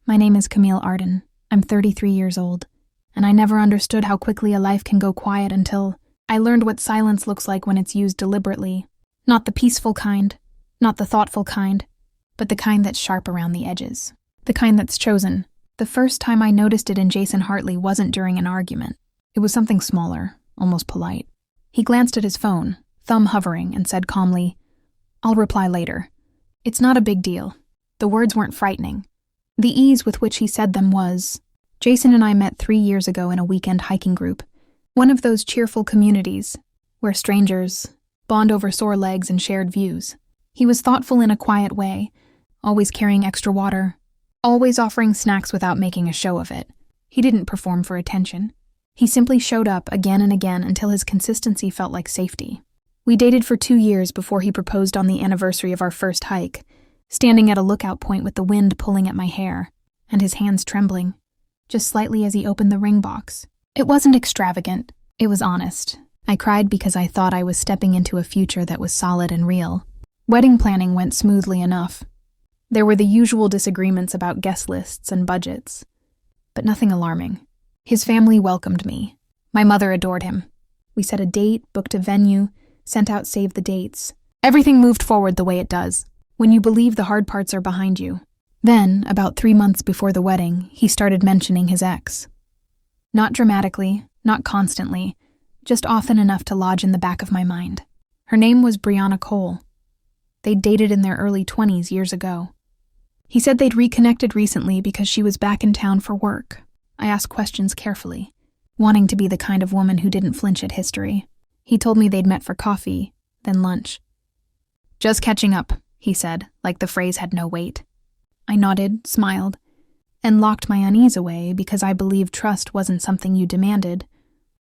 My name is Camille Arden. I'm 33 years old, and I never understood how quickly a life can go quiet until I learned what silence looks like when it's used deliberately. Not the peaceful kind, not the thoughtful kind, but the kind that's sharp around the edges. The kind that's chosen. The first time I noticed it in Jason Hartley wasn't during an argument. It was something smaller, almost polite. He glanced at his phone, thumb hovering, and said calmly, "I'll reply later. It's not a big deal." The words weren't frightening. The ease with which he said them was. Jason and I met 3 years ago in a weekend hiking group, one of those cheerful communities where strangers bond over sore legs and shared views. He was thoughtful in a quiet way, always carrying extra water, always offering snacks without making a show of it. He didn't perform for attention. He simply showed up again and again until his consistency felt like safety. We dated for 2 years before he proposed on the anniversary of our first hike, standing at a lookout point with the wind pulling at my hair, and his hands trembling, just slightly as he opened the ring box. It wasn't extravagant, it was honest. I cried because I thought I was stepping into a future that was solid and real. Wedding planning went smoothly enough. There were the usual disagreements about guest lists and budgets, but nothing alarming. His family welcomed me. My mother adored him. We set a date, booked a venue, sent out save the dates. Everything moved forward the way it does, when you believe the hard parts are behind you. Then, about 3 months before the wedding, he started mentioning his ex. Not dramatically, not constantly, just often enough to lodge in the back of my mind. Her name was Brianna Cole. They'd dated in their early 20s years ago. He said they'd reconnected recently because she was back in town for work. I asked questions carefully, wanting to be the kind of woman who didn't flinch at history. He told me they'd met for coffee, then lunch. "Just catching up," he said, like the phrase had no weight. I nodded, smiled, and locked my unease away because I believed trust wasn't something you demanded,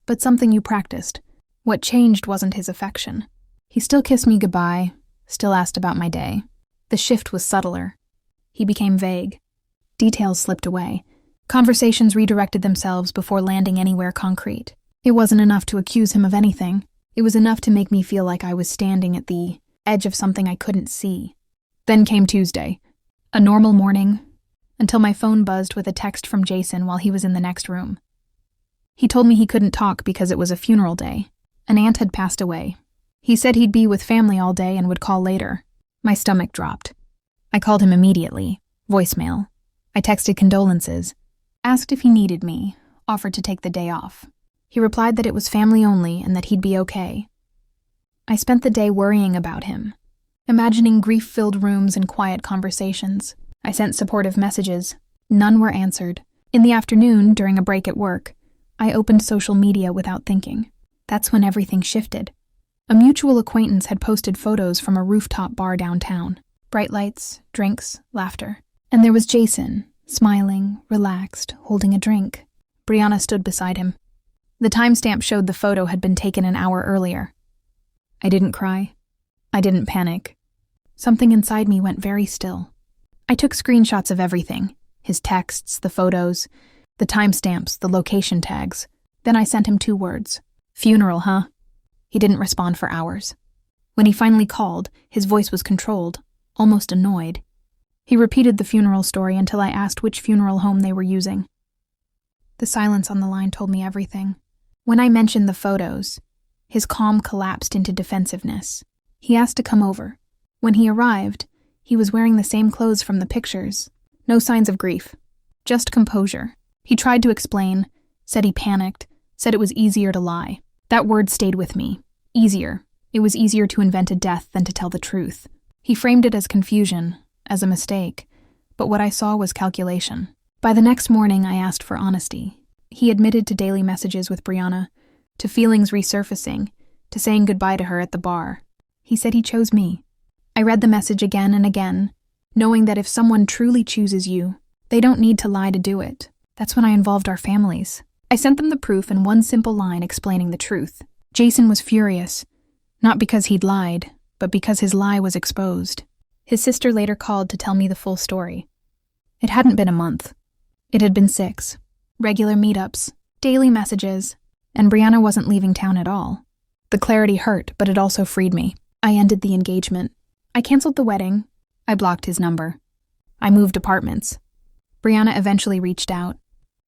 but something you practiced. What changed wasn't his affection. He still kissed me goodbye, still asked about my day. The shift was subtler. He became vague. Details slipped away. Conversations redirected themselves before landing anywhere concrete. It wasn't enough to accuse him of anything. It was enough to make me feel like I was standing at the edge of something I couldn't see. Then came Tuesday. A normal morning, until my phone buzzed with a text from Jason while he was in the next room. He told me he couldn't talk because it was a funeral day. An aunt had passed away. He said he'd be with family all day and would call later. My stomach dropped. I called him immediately. Voicemail. I texted condolences, asked if he needed me, offered to take the day off. He replied that it was family only and that he'd be okay. I spent the day worrying about him, imagining grief-filled rooms and quiet conversations. I sent supportive messages. None were answered. In the afternoon, during a break at work, I opened social media without thinking. That's when everything shifted. A mutual acquaintance had posted photos from a rooftop bar downtown. Bright lights, drinks, laughter. And there was Jason, smiling, relaxed, holding a drink. Brianna stood beside him. The timestamp showed the photo had been taken an hour earlier. I didn't cry. I didn't panic. Something inside me went very still. I took screenshots of everything. His texts, the photos, the timestamps, the location tags. Then I sent him 2 words. "Funeral, huh?" He didn't respond for hours. When he finally called, his voice was controlled, almost annoyed. He repeated the funeral story until I asked which funeral home they were using. The silence on the line told me everything. When I mentioned the photos, his calm collapsed into defensiveness. He asked to come over. When he arrived, he was wearing the same clothes from the pictures. No signs of grief, just composure. He tried to explain, said he panicked, said it was easier to lie. That word stayed with me. Easier. It was easier to invent a death than to tell the truth. He framed it as confusion, as a mistake, but what I saw was calculation. By the next morning, I asked for honesty. He admitted to daily messages with Brianna, to feelings resurfacing, to saying goodbye to her at the bar. He said he chose me. I read the message again and again, knowing that if someone truly chooses you, they don't need to lie to do it. That's when I involved our families. I sent them the proof in one simple line explaining the truth. Jason was furious, not because he'd lied, but because his lie was exposed. His sister later called to tell me the full story. It hadn't been a month. It had been 6. Regular meetups, daily messages, and Brianna wasn't leaving town at all. The clarity hurt, but it also freed me. I ended the engagement. I canceled the wedding. I blocked his number. I moved apartments. Brianna eventually reached out,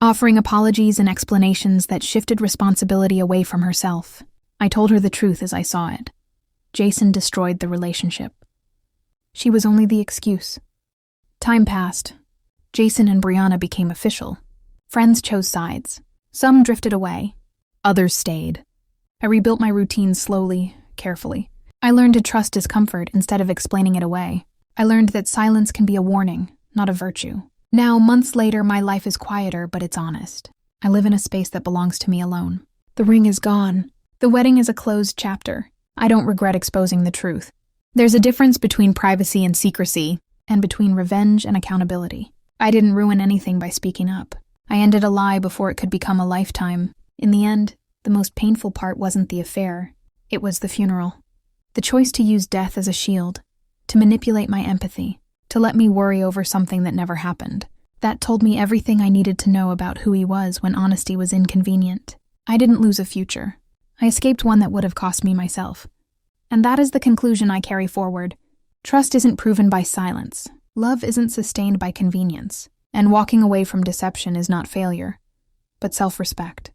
offering apologies and explanations that shifted responsibility away from herself. I told her the truth as I saw it. Jason destroyed the relationship. She was only the excuse. Time passed. Jason and Brianna became official. Friends chose sides. Some drifted away. Others stayed. I rebuilt my routine slowly, carefully. I learned to trust discomfort instead of explaining it away. I learned that silence can be a warning, not a virtue. Now, months later, my life is quieter, but it's honest. I live in a space that belongs to me alone. The ring is gone. The wedding is a closed chapter. I don't regret exposing the truth. There's a difference between privacy and secrecy, and between revenge and accountability. I didn't ruin anything by speaking up. I ended a lie before it could become a lifetime. In the end, the most painful part wasn't the affair. It was the funeral. The choice to use death as a shield, to manipulate my empathy, to let me worry over something that never happened. That told me everything I needed to know about who he was when honesty was inconvenient. I didn't lose a future. I escaped one that would have cost me myself. And that is the conclusion I carry forward. Trust isn't proven by silence. Love isn't sustained by convenience. And walking away from deception is not failure, but self-respect.